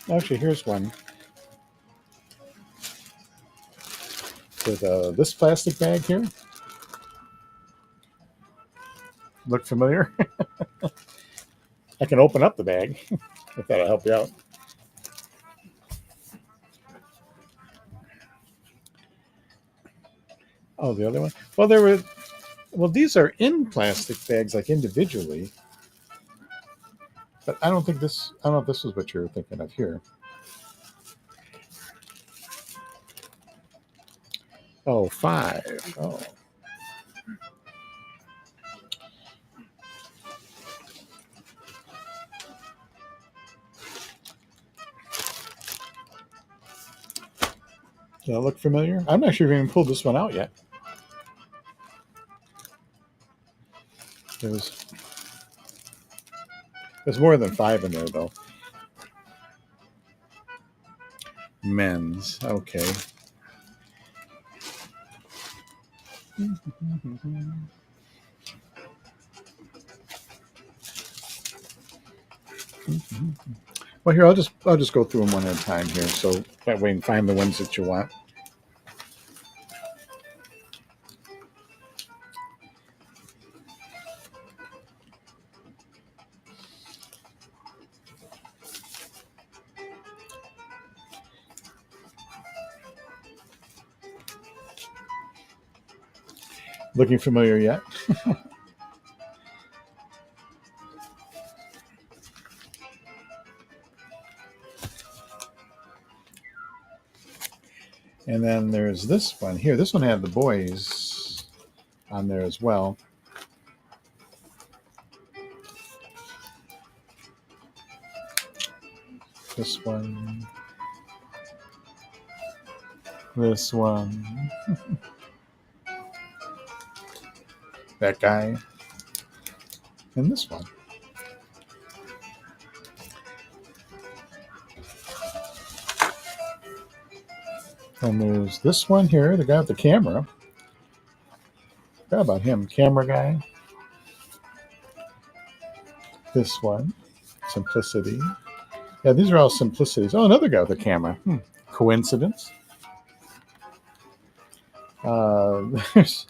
Actually, here's one. With this plastic bag here. Look familiar? I can open up the bag if that'll help you out. Oh, the other one? Well, these are in plastic bags, like individually. But I don't know if this is what you're thinking of here. Oh, 5. Oh. Does that look familiar? I'm not sure if I even pulled this one out yet. There's more than 5 in there, though. Men's. Okay. Well, here I'll just go through them one at a time here, so that way you can find the ones that you want. Looking familiar yet? And then there's this one here. This one had the boys on there as well. This one. This one. That guy. And this one. And there's this one here, the guy with the camera. Forgot about him. Camera guy. This one. Simplicity. Yeah, these are all simplicities. Oh, another guy with a camera. Coincidence? There's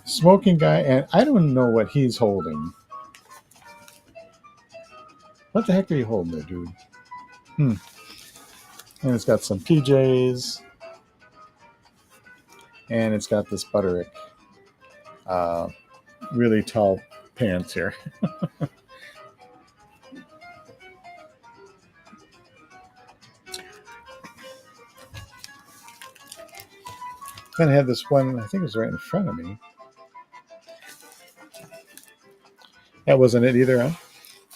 smoking guy, and I don't know what he's holding. What the heck are you holding there, dude? And it's got some PJs, and it's got this Butterick really tall pants here. Then I had this one, I think it was right in front of me. That wasn't it either, huh?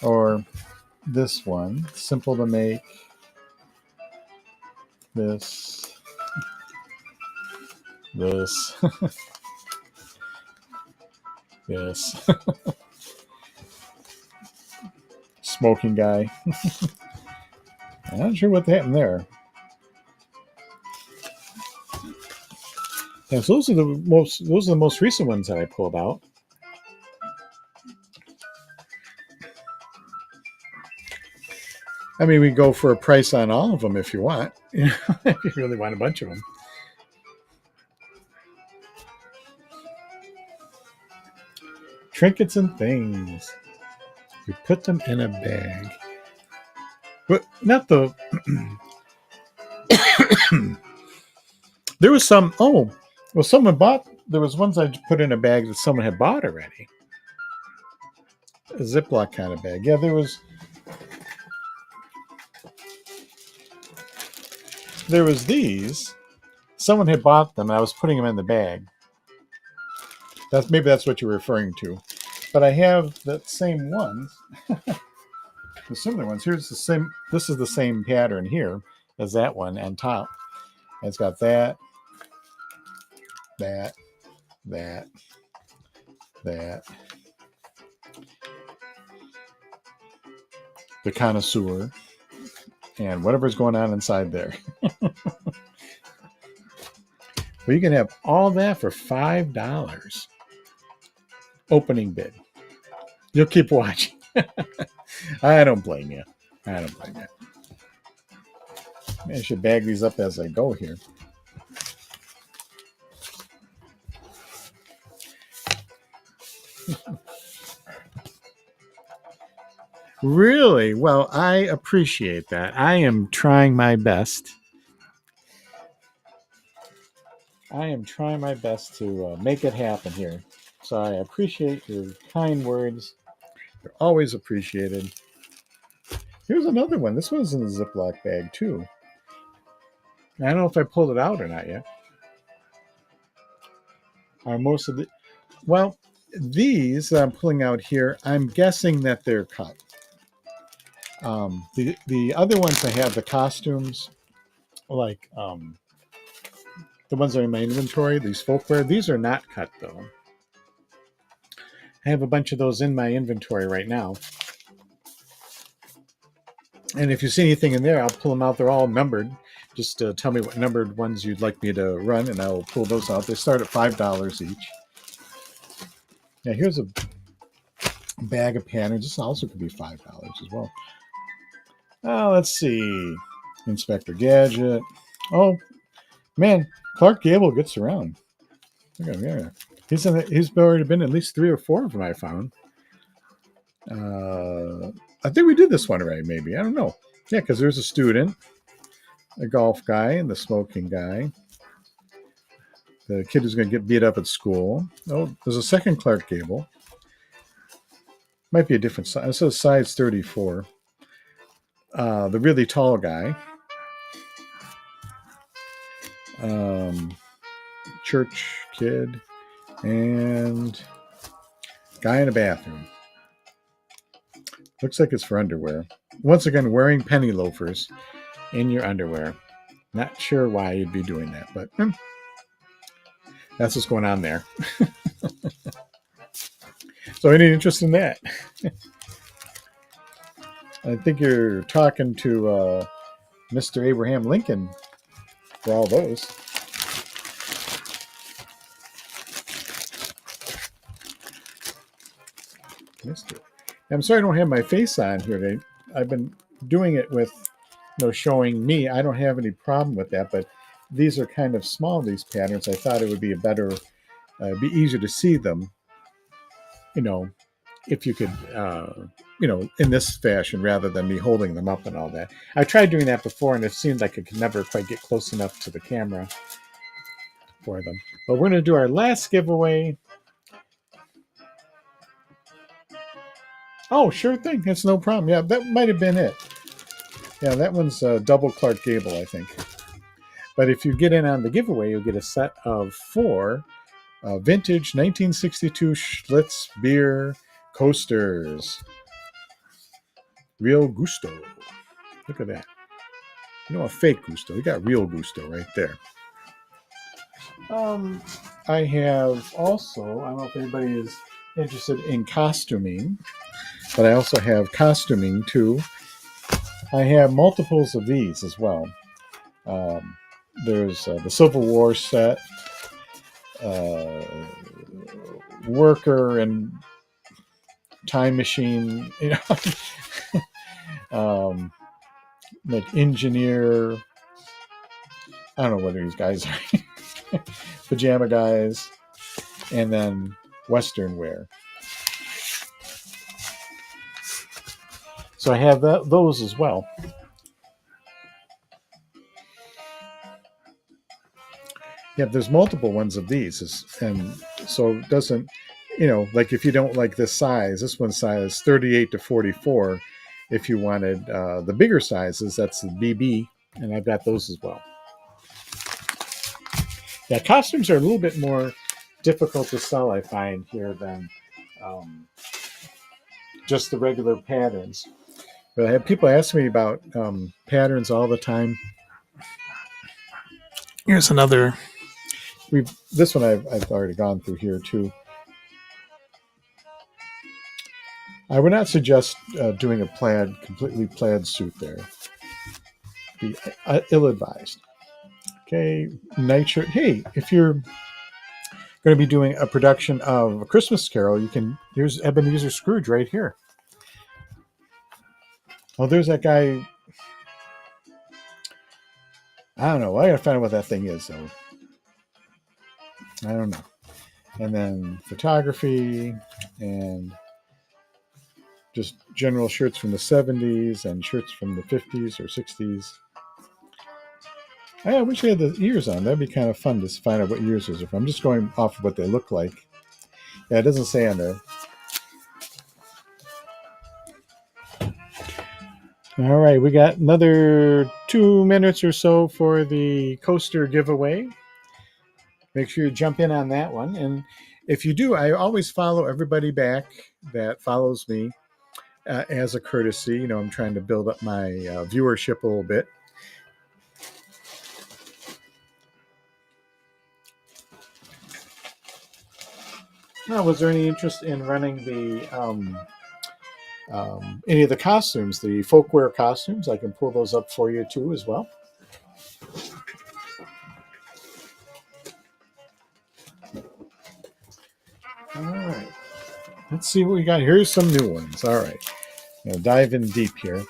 Or this one, simple to make. This. This. Smoking guy. I'm not sure what happened there. Yeah, so those are the most recent ones that I pulled out. I mean, we go for a price on all of them if you want. If you really want a bunch of them. Trinkets and things. We put them in a bag. But not the... There was some... Oh, well, someone bought... There was ones I put in a bag that someone had bought already. A Ziploc kind of bag. Yeah, there was... There was these. Someone had bought them, and I was putting them in the bag. Maybe that's what you're referring to. But I have the same ones. The similar ones. Here's the same. This is the same pattern here as that one on top. And it's got that. The connoisseur, and whatever's going on inside there. Well, you can have all that for $5. Opening bid. You'll keep watching. I don't blame you. I should bag these up as I go here. Really? Well, I appreciate that. I am trying my best. To make it happen here. So I appreciate your kind words. They're always appreciated. Here's another one. This one's in the Ziploc bag, too. I don't know if I pulled it out or not yet. Are most of the... Well, these that I'm pulling out here, I'm guessing that they're cut. The other ones I have, the costumes, like the ones that are in my inventory, these folkwear, these are not cut though. I have a bunch of those in my inventory right now. And if you see anything in there, I'll pull them out. They're all numbered. Just tell me what numbered ones you'd like me to run, and I'll pull those out. They start at $5 each. Yeah, here's a bag of patterns. This also could be $5 as well. Let's see. Inspector Gadget. Oh, man. Clark Gable gets around. Look at him here. He's already been at least 3 or 4 of them I found. I think we did this one right, maybe. I don't know. Yeah, because there's a student, a golf guy, and the smoking guy. The kid who's going to get beat up at school. Oh, there's a second Clark Gable. Might be a different size. It says size 34. The really tall guy. Church kid. And guy in a bathroom. Looks like it's for underwear. Once again, wearing penny loafers in your underwear. Not sure why you'd be doing that, but that's what's going on there. So any interest in that? I think you're talking to Mr. Abraham Lincoln for all those. Mr. I'm sorry I don't have my face on here. I've been doing it with, showing me. I don't have any problem with that, but these are kind of small, these patterns. I thought it would be be easier to see them, if you could, in this fashion rather than me holding them up and all that. I tried doing that before, and it seemed like I could never quite get close enough to the camera for them. But we're going to do our last giveaway. Oh, sure thing. That's no problem. Yeah, that might have been it. Yeah, that one's double Clark Gable, I think. But if you get in on the giveaway, you'll get a set of 4 vintage 1962 Schlitz beer coasters. Real Gusto. Look at that. A fake Gusto. We got real Gusto right there. I have also, I don't know if anybody is interested in costuming, but I also have costuming too. I have multiples of these as well. There's the Civil War set, worker and time machine, like engineer. I don't know what these guys are. Pajama guys, and then Western wear. So I have those as well. Yeah, there's multiple ones of these, and so it doesn't, like if you don't like this size, this one's size 38 to 44. If you wanted the bigger sizes, that's the BB, and I've got those as well. Yeah, costumes are a little bit more difficult to sell, I find, here than just the regular patterns. But I have people ask me about patterns all the time. Here's another. This one I've already gone through here too. I would not suggest doing a completely plaid suit there. Be ill-advised. Okay, nitro. Hey, if you're going to be doing a production of A Christmas Carol, here's Ebenezer Scrooge right here. Oh, there's that guy. I don't know. I gotta find out what that thing is, though. I don't know. And then photography and just general shirts from the 70s and shirts from the 50s or 60s. I wish I had the ears on. That'd be kind of fun to find out what years those are from. I'm just going off of what they look like. Yeah, it doesn't say on there. All right, we got another 2 minutes or so for the coaster giveaway. Make sure you jump in on that one. And if you do, I always follow everybody back that follows me as a courtesy. I'm trying to build up my viewership a little bit. Now, was there any interest in running the any of the costumes, the folkwear costumes? I can pull those up for you too as well. All right. Let's see what we got. Here's some new ones. All right. Dive in deep here.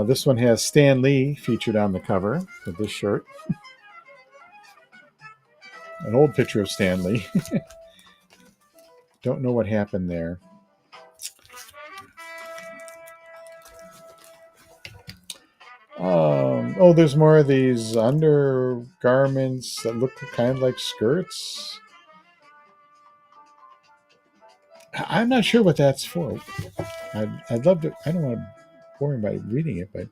This one has Stan Lee featured on the cover of this shirt. An old picture of Stan Lee. Don't know what happened there. There's more of these undergarments that look kind of like skirts. I'm not sure what that's for. I'd love to. I don't want to bore him by reading it, but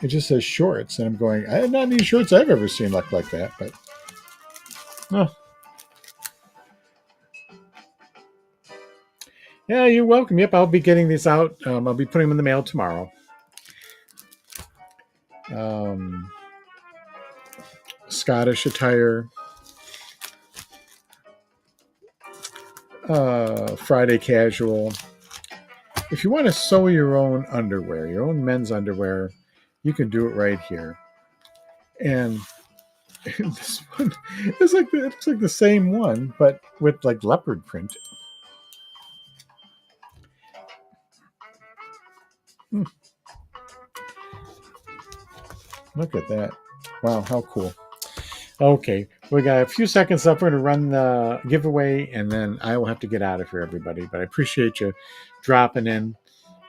it just says shorts, and I'm going, I have not any shorts I've ever seen look like that, but yeah, you're welcome. Yep, I'll be getting these out. I'll be putting them in the mail tomorrow. Scottish attire, Friday casual. If you want to sew your own underwear, your own men's underwear, you can do it right here. And this one is like, it looks like the same one, but with like leopard print. Look at that. Wow, how cool. Okay, we got a few seconds left. We're going to run the giveaway, and then I will have to get out of here, everybody. But I appreciate you dropping in,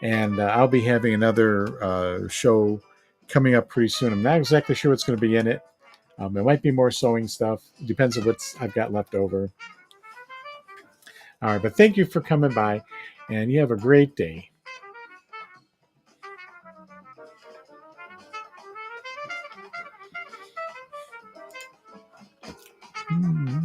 and I'll be having another show coming up pretty soon. I'm not exactly sure what's going to be in it. There might be more sewing stuff. Depends on what I've got left over. All right, but thank you for coming by, and you have a great day. Mm-hmm.